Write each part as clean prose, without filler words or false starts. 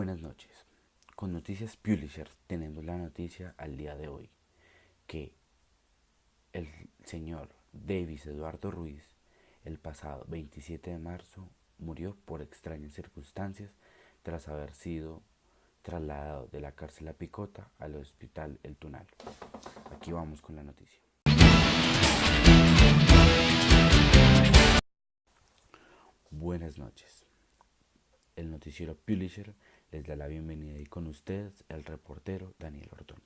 Buenas noches. Con Noticias Publisher tenemos la noticia al día de hoy que el señor Davis Eduardo Ruiz el pasado 27 de marzo murió por extrañas circunstancias tras haber sido trasladado de la cárcel La Picota al hospital El Tunal. Aquí vamos con la noticia. Buenas noches. El noticiero Publisher les da la bienvenida y con ustedes el reportero Daniel Ordóñez.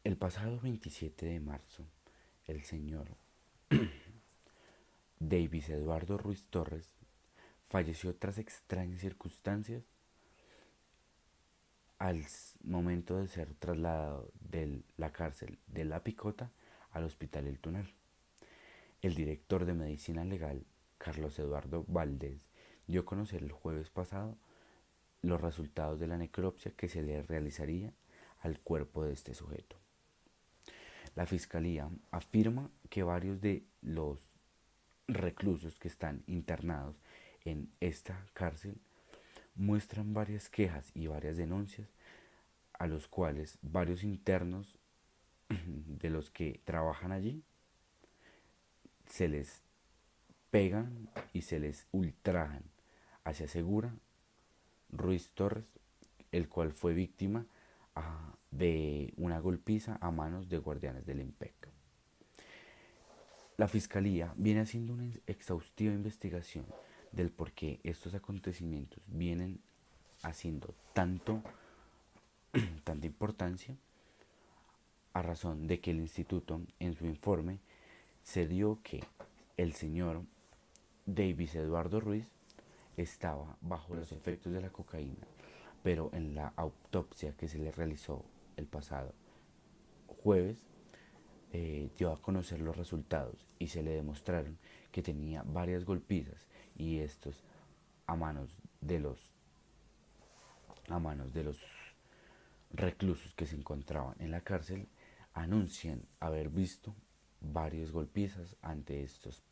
El pasado 27 de marzo, el señor Davis Eduardo Ruiz Torres falleció tras extrañas circunstancias al momento de ser trasladado de la cárcel de La Picota al hospital El Tunal. El director de Medicina Legal, Carlos Eduardo Valdés, dio a conocer el jueves pasado los resultados de la necropsia que se le realizaría al cuerpo de este sujeto. La Fiscalía afirma que varios de los reclusos que están internados en esta cárcel muestran varias quejas y varias denuncias a los cuales varios internos de los que trabajan allí se les pegan y se les ultrajan. Así asegura Ruiz Torres, el cual fue víctima de una golpiza a manos de guardianes del IMPEC. La Fiscalía viene haciendo una exhaustiva investigación del por qué estos acontecimientos vienen haciendo tanta importancia, a razón de que el instituto en su informe se dio que el señor Davis Eduardo Ruiz estaba bajo los efectos de la cocaína, pero en la autopsia que se le realizó el pasado jueves dio a conocer los resultados y se le demostraron que tenía varias golpizas y estos a manos de los reclusos que se encontraban en la cárcel anuncian haber visto varias golpizas ante estas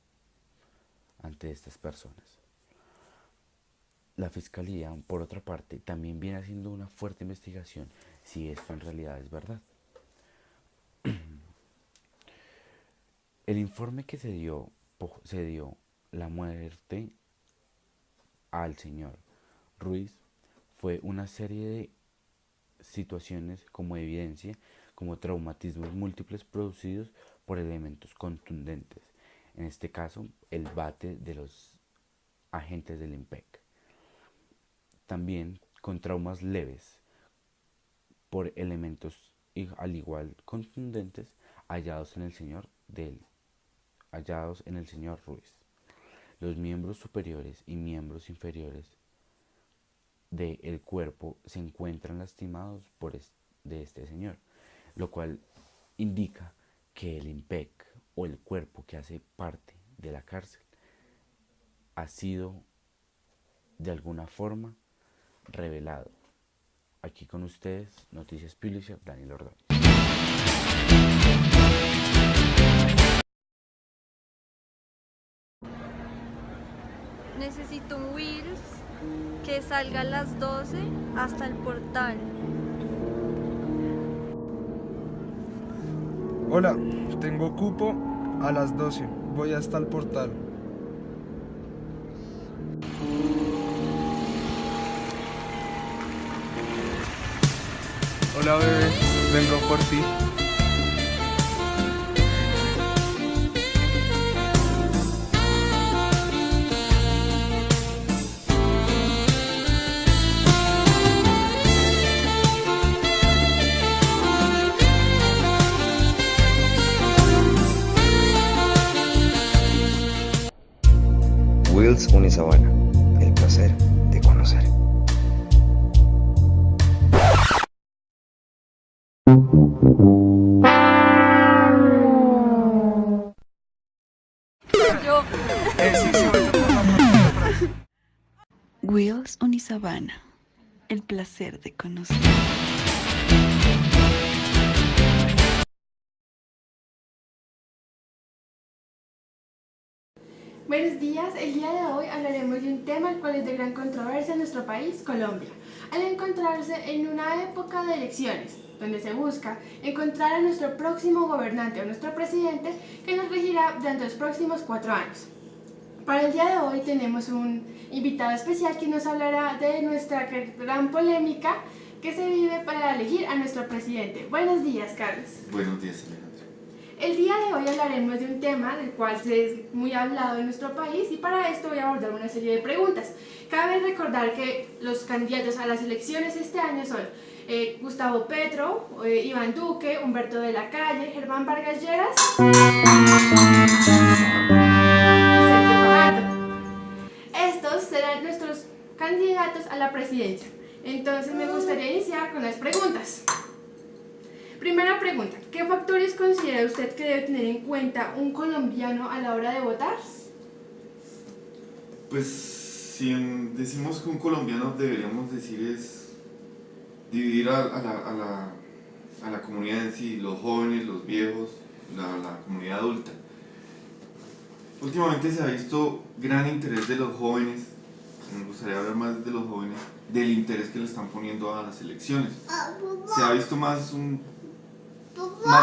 personas. La Fiscalía, por otra parte, también viene haciendo una fuerte investigación si esto en realidad es verdad. El informe que se dio la muerte al señor Ruiz fue una serie de situaciones como evidencia, como traumatismos múltiples producidos por elementos contundentes, en este caso el bate de los agentes del IMPEC. También con traumas leves por elementos al igual contundentes hallados en el señor Ruiz. Los miembros superiores y miembros inferiores del cuerpo se encuentran lastimados de este señor, lo cual indica que el IMPEC o el cuerpo que hace parte de la cárcel ha sido de alguna forma revelado. Aquí con ustedes, Noticias Publisher, Daniel Ordóñez. Necesito un Wheels que salga a las 12 hasta el portal. Hola, tengo cupo a las 12. Voy hasta el portal. Hola, bebé. Vengo por ti. Wills Unisabana, el placer de conocer. Wills Unisabana, el placer de conocer. Buenos días, el día de hoy hablaremos de un tema el cual es de gran controversia en nuestro país, Colombia, al encontrarse en una época de elecciones, donde se busca encontrar a nuestro próximo gobernante o nuestro presidente que nos regirá durante los próximos 4 años. Para el día de hoy tenemos un invitado especial que nos hablará de nuestra gran polémica que se vive para elegir a nuestro presidente. Buenos días, Carlos. Buenos días, Alejandro. El día de hoy hablaremos de un tema del cual se es muy hablado en nuestro país y para esto voy a abordar una serie de preguntas. Cabe recordar que los candidatos a las elecciones este año son Gustavo Petro, Iván Duque, Humberto de la Calle, Germán Vargas Lleras y Sergio Fajardo. Estos serán nuestros candidatos a la presidencia. Entonces me gustaría iniciar con las preguntas. Primera pregunta, ¿qué factores considera usted que debe tener en cuenta un colombiano a la hora de votar? Pues si decimos que un colombiano deberíamos decir es dividir a la comunidad en sí, los jóvenes, los viejos, la comunidad adulta. Últimamente se ha visto gran interés de los jóvenes, me gustaría hablar más de los jóvenes, del interés que le están poniendo a las elecciones. Se ha visto más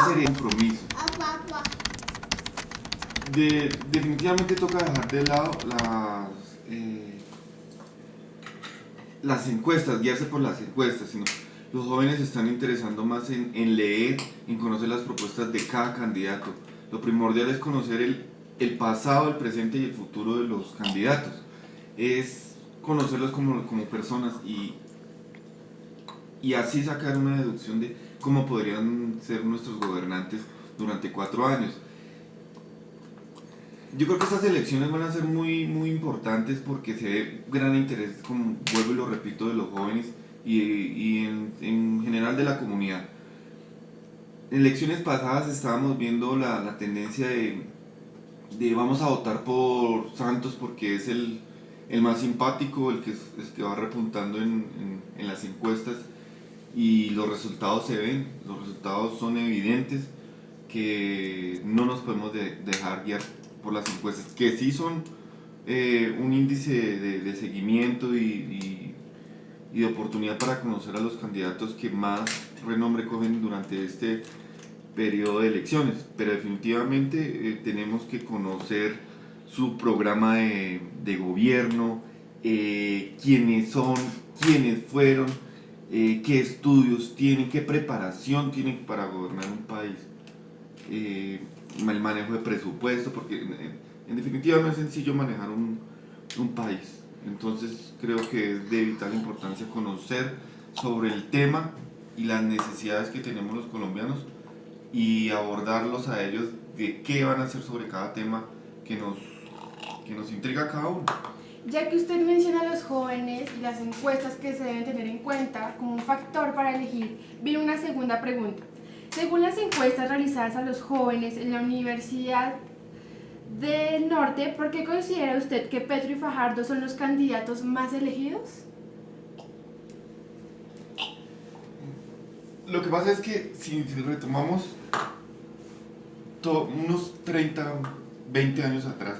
sería compromiso. Definitivamente toca dejar de lado las encuestas, guiarse por las encuestas, sino los jóvenes se están interesando más en leer, en conocer las propuestas de cada candidato. Lo primordial es conocer el pasado, el presente y el futuro de los candidatos. Es conocerlos como personas y así sacar una deducción de cómo podrían ser nuestros gobernantes durante 4 años. Yo creo que estas elecciones van a ser muy, muy importantes porque se ve gran interés, como vuelvo y lo repito, de los jóvenes y en general de la comunidad. En elecciones pasadas estábamos viendo la tendencia de vamos a votar por Santos porque es el más simpático, el que va repuntando en las encuestas. Y los resultados se ven, los resultados son evidentes, que no nos podemos dejar guiar por las encuestas, que sí son un índice de seguimiento y de oportunidad para conocer a los candidatos que más renombre cogen durante este periodo de elecciones, pero definitivamente tenemos que conocer su programa de gobierno, quiénes son, quiénes fueron, qué estudios tienen, qué preparación tienen para gobernar un país, el manejo de presupuesto, porque en definitiva no es sencillo manejar un país. Entonces creo que es de vital importancia conocer sobre el tema y las necesidades que tenemos los colombianos y abordarlos a ellos de qué van a hacer sobre cada tema que nos intriga a cada uno. Ya que usted menciona a los jóvenes y las encuestas que se deben tener en cuenta como un factor para elegir, viene una segunda pregunta. Según las encuestas realizadas a los jóvenes en la Universidad del Norte, ¿por qué considera usted que Petro y Fajardo son los candidatos más elegidos? Lo que pasa es que si retomamos unos 30, 20 años atrás,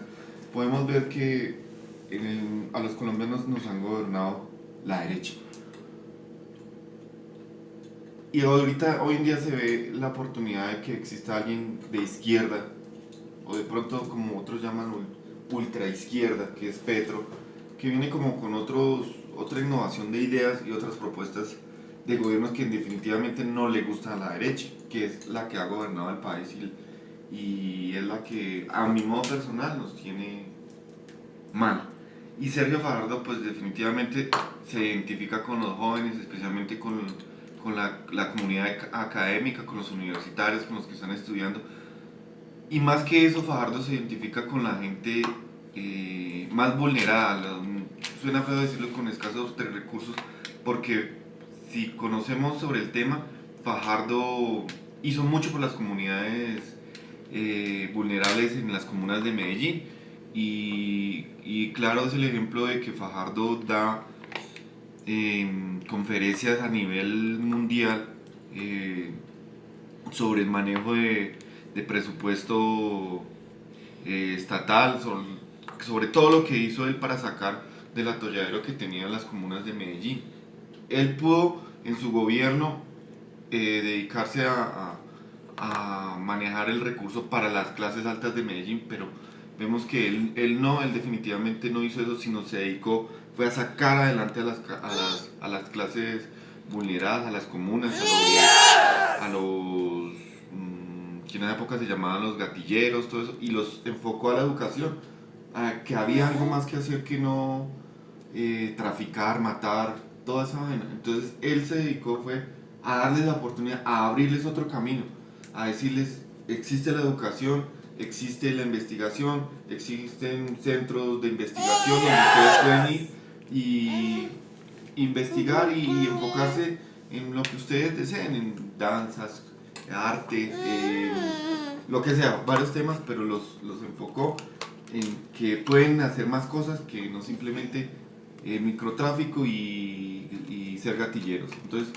podemos ver que a los colombianos nos han gobernado la derecha. Y hoy en día se ve la oportunidad de que exista alguien de izquierda, o de pronto como otros llaman ultra izquierda, que es Petro, que viene como con otra innovación de ideas y otras propuestas de gobiernos que definitivamente no le gustan a la derecha, que es la que ha gobernado el país y es la que a mi modo personal nos tiene mal. Y Sergio Fajardo pues definitivamente se identifica con los jóvenes, especialmente con la comunidad académica, con los universitarios, con los que están estudiando. Y más que eso, Fajardo se identifica con la gente más vulnerada. Suena feo decirlo, con escasos recursos, porque si conocemos sobre el tema, Fajardo hizo mucho por las comunidades vulnerables en las comunas de Medellín. Y claro, es el ejemplo de que Fajardo da conferencias a nivel mundial sobre el manejo de presupuesto estatal, sobre todo lo que hizo él para sacar del atolladero que tenían las comunas de Medellín. Él pudo en su gobierno dedicarse a manejar el recurso para las clases altas de Medellín, pero vemos que él definitivamente no hizo eso, sino se dedicó, fue a sacar adelante a las clases vulneradas, a las comunas, a los que en esa época se llamaban los gatilleros, todo eso, y los enfocó a la educación, a que había algo más que hacer que no traficar, matar, toda esa vaina. Entonces él se dedicó fue a darles la oportunidad, a abrirles otro camino, a decirles, existe la educación, existe la investigación, existen centros de investigación donde ustedes pueden ir y investigar y enfocarse en lo que ustedes deseen, en danzas, arte, lo que sea, varios temas, pero los enfocó en que pueden hacer más cosas que no simplemente microtráfico y ser gatilleros. Entonces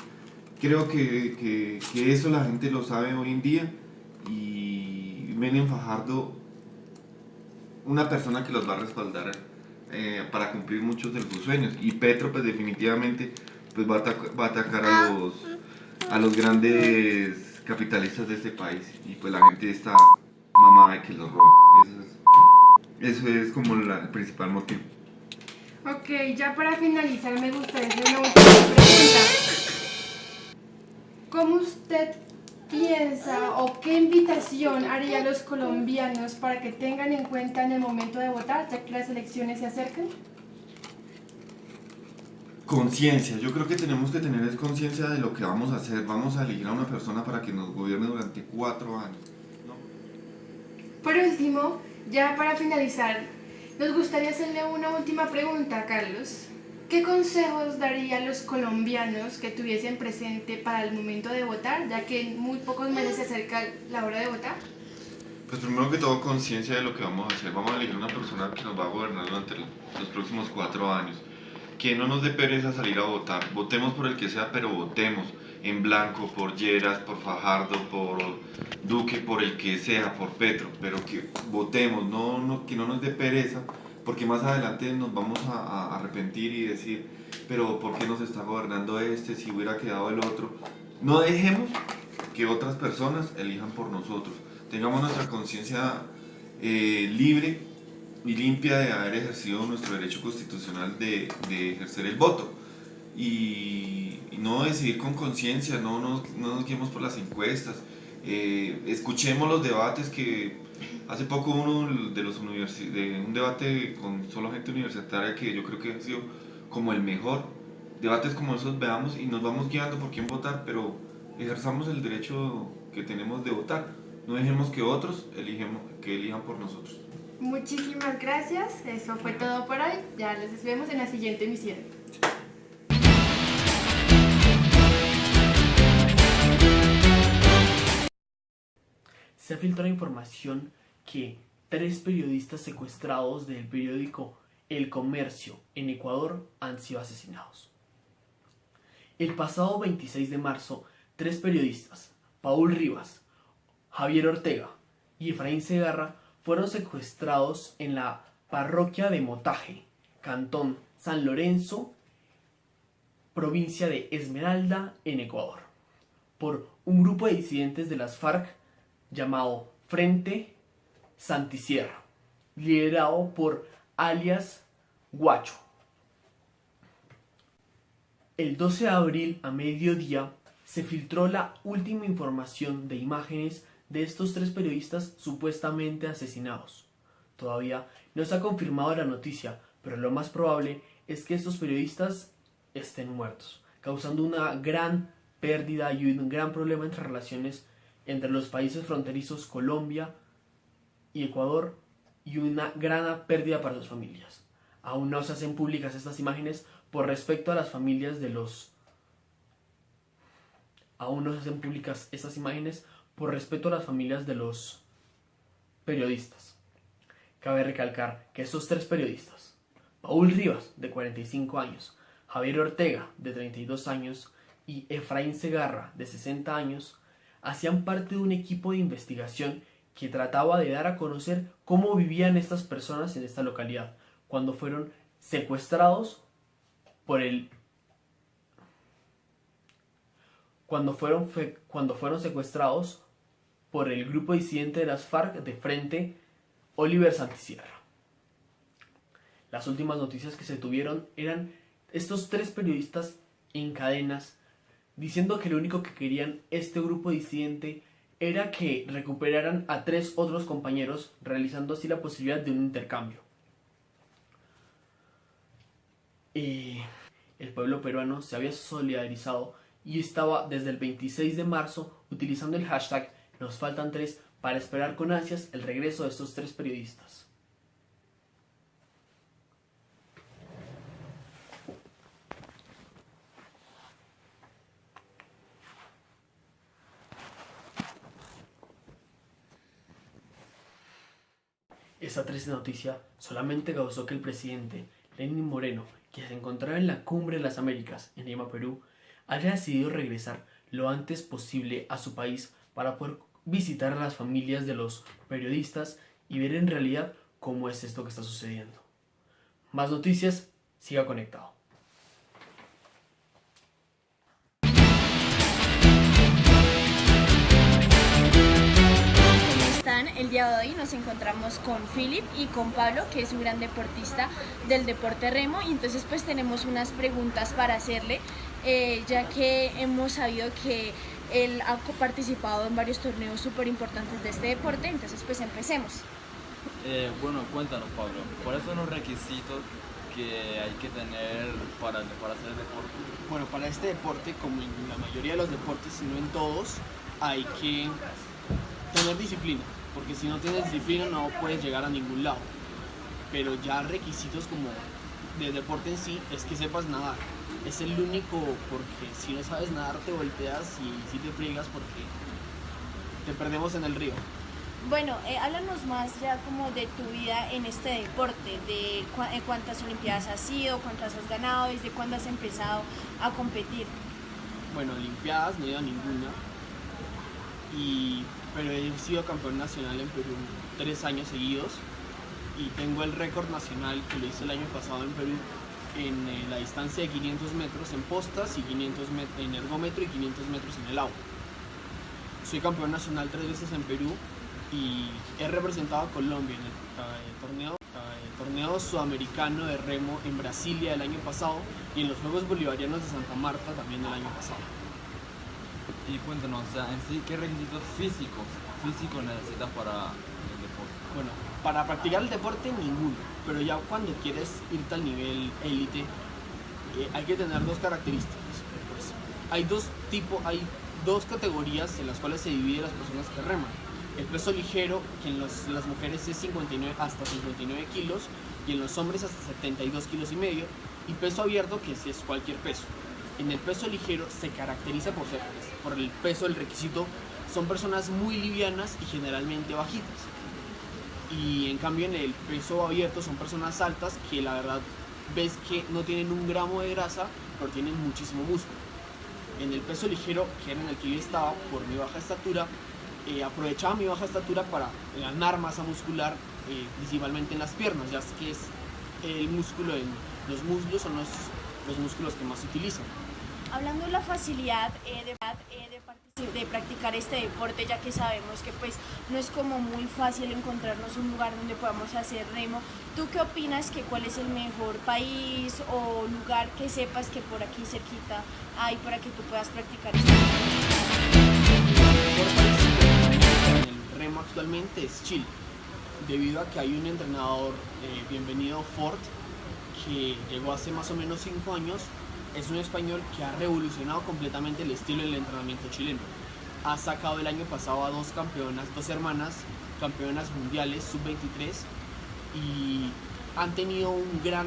creo que eso la gente lo sabe hoy en día, y Menem Fajardo, una persona que los va a respaldar para cumplir muchos de sus sueños, y Petro pues definitivamente pues va a atacar a los grandes capitalistas de este país, y pues la gente está mamada de que los roben. Eso es como el principal motivo. Ok, ya para finalizar me gustaría hacer una última pregunta. ¿Cómo usted piensa o qué invitación haría a los colombianos para que tengan en cuenta en el momento de votar, ya que las elecciones se acercan? Conciencia, yo creo que tenemos que tener conciencia de lo que vamos a hacer. Vamos a elegir a una persona para que nos gobierne durante 4 años, ¿no? Por último, ya para finalizar, nos gustaría hacerle una última pregunta, Carlos. ¿Qué consejos daría a los colombianos que tuviesen presente para el momento de votar, ya que en muy pocos meses se acerca la hora de votar? Pues primero que todo, conciencia de lo que vamos a hacer. Vamos a elegir una persona que nos va a gobernar durante los próximos 4 años. Que no nos dé pereza salir a votar. Votemos por el que sea, pero votemos en blanco, por Lleras, por Fajardo, por Duque, por el que sea, por Petro. Pero que votemos, que no nos dé pereza, porque más adelante nos vamos a arrepentir y decir, pero ¿por qué nos está gobernando este si hubiera quedado el otro? No dejemos que otras personas elijan por nosotros. Tengamos nuestra conciencia libre y limpia de haber ejercido nuestro derecho constitucional de ejercer el voto. Y no decidir con conciencia, no nos guiemos por las encuestas. Escuchemos los debates que hace poco uno de un debate con solo gente universitaria que yo creo que ha sido como el mejor. Debates como esos veamos y nos vamos guiando por quién votar, pero ejerzamos el derecho que tenemos de votar. No dejemos que otros elijan por nosotros. Muchísimas gracias, eso fue todo por hoy. Ya les vemos en la siguiente emisión. Se ha filtrado información que 3 periodistas secuestrados del periódico El Comercio en Ecuador han sido asesinados. El pasado 26 de marzo, 3 periodistas, Paul Rivas, Javier Ortega y Efraín Segarra, fueron secuestrados en la parroquia de Motaje, cantón San Lorenzo, provincia de Esmeralda, en Ecuador, por un grupo de disidentes de las FARC llamado Frente Santisierra, liderado por alias Guacho. El 12 de abril a mediodía se filtró la última información de imágenes de estos 3 periodistas supuestamente asesinados. Todavía no se ha confirmado la noticia, pero lo más probable es que estos periodistas estén muertos, causando una gran pérdida y un gran problema entre relaciones entre los países fronterizos Colombia y Ecuador, y una gran pérdida para sus familias. Aún no se hacen públicas estas imágenes por respecto a las familias de los... Aún no se hacen públicas estas imágenes por respeto a las familias de los periodistas. Cabe recalcar que estos 3 periodistas, Paul Rivas, de 45 años, Javier Ortega, de 32 años, y Efraín Segarra, de 60 años, hacían parte de un equipo de investigación que trataba de dar a conocer cómo vivían estas personas en esta localidad cuando fueron secuestrados por el cuando fueron secuestrados por el grupo disidente de las FARC de Frente Oliver Santillana. Las últimas noticias que se tuvieron eran estos 3 periodistas en cadenas diciendo que lo único que querían este grupo disidente era que recuperaran a 3 otros compañeros, realizando así la posibilidad de un intercambio. El pueblo peruano se había solidarizado y estaba desde el 26 de marzo utilizando el hashtag Nos faltan 3 para esperar con ansias el regreso de estos 3 periodistas. Esta triste noticia solamente causó que el presidente Lenín Moreno, que se encontraba en la Cumbre de las Américas en Lima, Perú, haya decidido regresar lo antes posible a su país para poder visitar a las familias de los periodistas y ver en realidad cómo es esto que está sucediendo. Más noticias, siga conectado. El día de hoy nos encontramos con Philip y con Pablo, que es un gran deportista del deporte remo, y entonces pues tenemos unas preguntas para hacerle, ya que hemos sabido que él ha participado en varios torneos súper importantes de este deporte, entonces pues empecemos. Bueno, cuéntanos, Pablo, ¿cuáles son los requisitos que hay que tener para hacer deporte? Bueno, para este deporte, como en la mayoría de los deportes, si no en todos, hay que tener disciplina, porque si no tienes disciplina no puedes llegar a ningún lado. Pero ya requisitos como del deporte en sí es que sepas nadar. Es el único, porque si no sabes nadar te volteas y si te friegas porque te perdemos en el río. Bueno, háblanos más ya como de tu vida en este deporte, de cuántas olimpiadas has ido, cuántas has ganado, desde cuándo has empezado a competir. Bueno, olimpiadas no he ido a ninguna, pero he sido campeón nacional en Perú 3 años seguidos y tengo el récord nacional que lo hice el año pasado en Perú en la distancia de 500 metros en postas y 500 metros en ergómetro y 500 metros en el agua. Soy campeón nacional 3 veces en Perú y he representado a Colombia en el torneo sudamericano de remo en Brasilia el año pasado y en los Juegos Bolivarianos de Santa Marta también el año pasado. Y cuéntanos, o sea, en sí, ¿qué requisitos físicos necesitas para el deporte? Bueno, para practicar el deporte ninguno, pero ya cuando quieres irte al nivel élite hay que tener 2 características. Pues, hay dos categorías en las cuales se dividen las personas que reman. El peso ligero, que en las mujeres es 59 hasta 59 kilos y en los hombres hasta 72 kilos y medio, y peso abierto, que sí es cualquier peso. En el peso ligero se caracteriza por el peso, el requisito son personas muy livianas y generalmente bajitas. Y en cambio en el peso abierto son personas altas que la verdad ves que no tienen un gramo de grasa, pero tienen muchísimo músculo. En el peso ligero, que era en el que yo estaba por mi baja estatura, aprovechaba mi baja estatura para ganar masa muscular, principalmente en las piernas, ya que es el músculo en los muslos son los músculos que más se utilizan. Hablando de la facilidad de practicar este deporte, ya que sabemos que pues no es como muy fácil encontrarnos un lugar donde podamos hacer remo, ¿tú qué opinas que cuál es el mejor país o lugar que sepas que por aquí cerquita hay para que tú puedas practicar este deporte? El remo actualmente es Chile, debido a que hay un entrenador, bienvenido Ford, que llegó hace más o menos 5 años. Es un español que ha revolucionado completamente el estilo del entrenamiento chileno. Ha sacado el año pasado a 2 hermanas campeonas mundiales sub-23 y han tenido un gran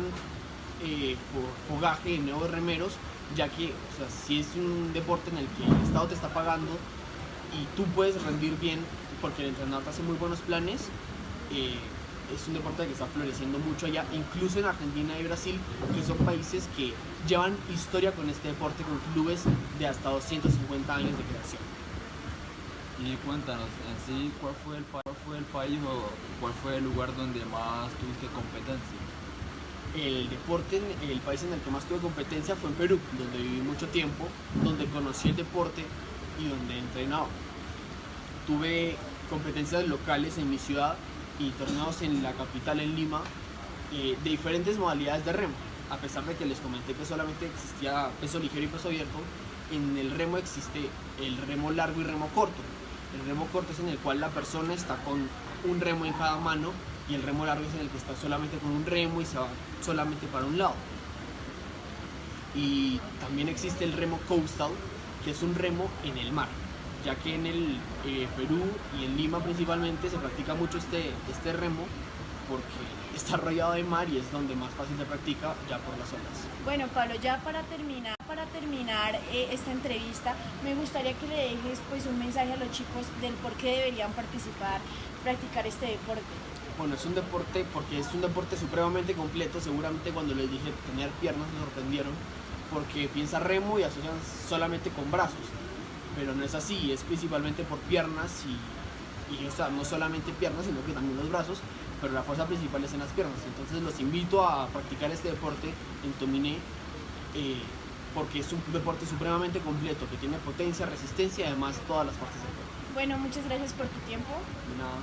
fogaje de nuevos remeros, ya que o sea, si es un deporte en el que el Estado te está pagando y tú puedes rendir bien porque el entrenador te hace muy buenos planes, es un deporte que está floreciendo mucho allá, incluso en Argentina y Brasil, que son países que llevan historia con este deporte, con clubes de hasta 250 años de creación. Y cuéntanos, en sí, cuál fue el país o cuál fue el lugar donde más tuviste competencia? El país en el que más tuve competencia fue en Perú, donde viví mucho tiempo, donde conocí el deporte y donde entrenaba. Tuve competencias locales en mi ciudad y torneos en la capital, en Lima, de diferentes modalidades de remo. A pesar de que les comenté que solamente existía peso ligero y peso abierto, en el remo existe el remo largo y remo corto. El remo corto es en el cual la persona está con un remo en cada mano y el remo largo es en el que está solamente con un remo y se va solamente para un lado. Y también existe el remo coastal, que es un remo en el mar, ya que en el Perú y en Lima principalmente se practica mucho este remo porque está rodeado de mar y es donde más fácil se practica ya por las olas. Bueno, Pablo, ya para terminar esta entrevista, me gustaría que le dejes pues un mensaje a los chicos del por qué deberían practicar este deporte. Bueno, es un deporte porque es un deporte supremamente completo. Seguramente cuando les dije tener piernas se sorprendieron porque piensan remo y asocian solamente con brazos, pero no es así, es principalmente por piernas y o sea, no solamente piernas sino que también los brazos, pero la fuerza principal es en las piernas. Entonces los invito a practicar este deporte en Tominé porque es un deporte supremamente completo que tiene potencia, resistencia y además todas las partes del cuerpo. Bueno, muchas gracias por tu tiempo. De nada.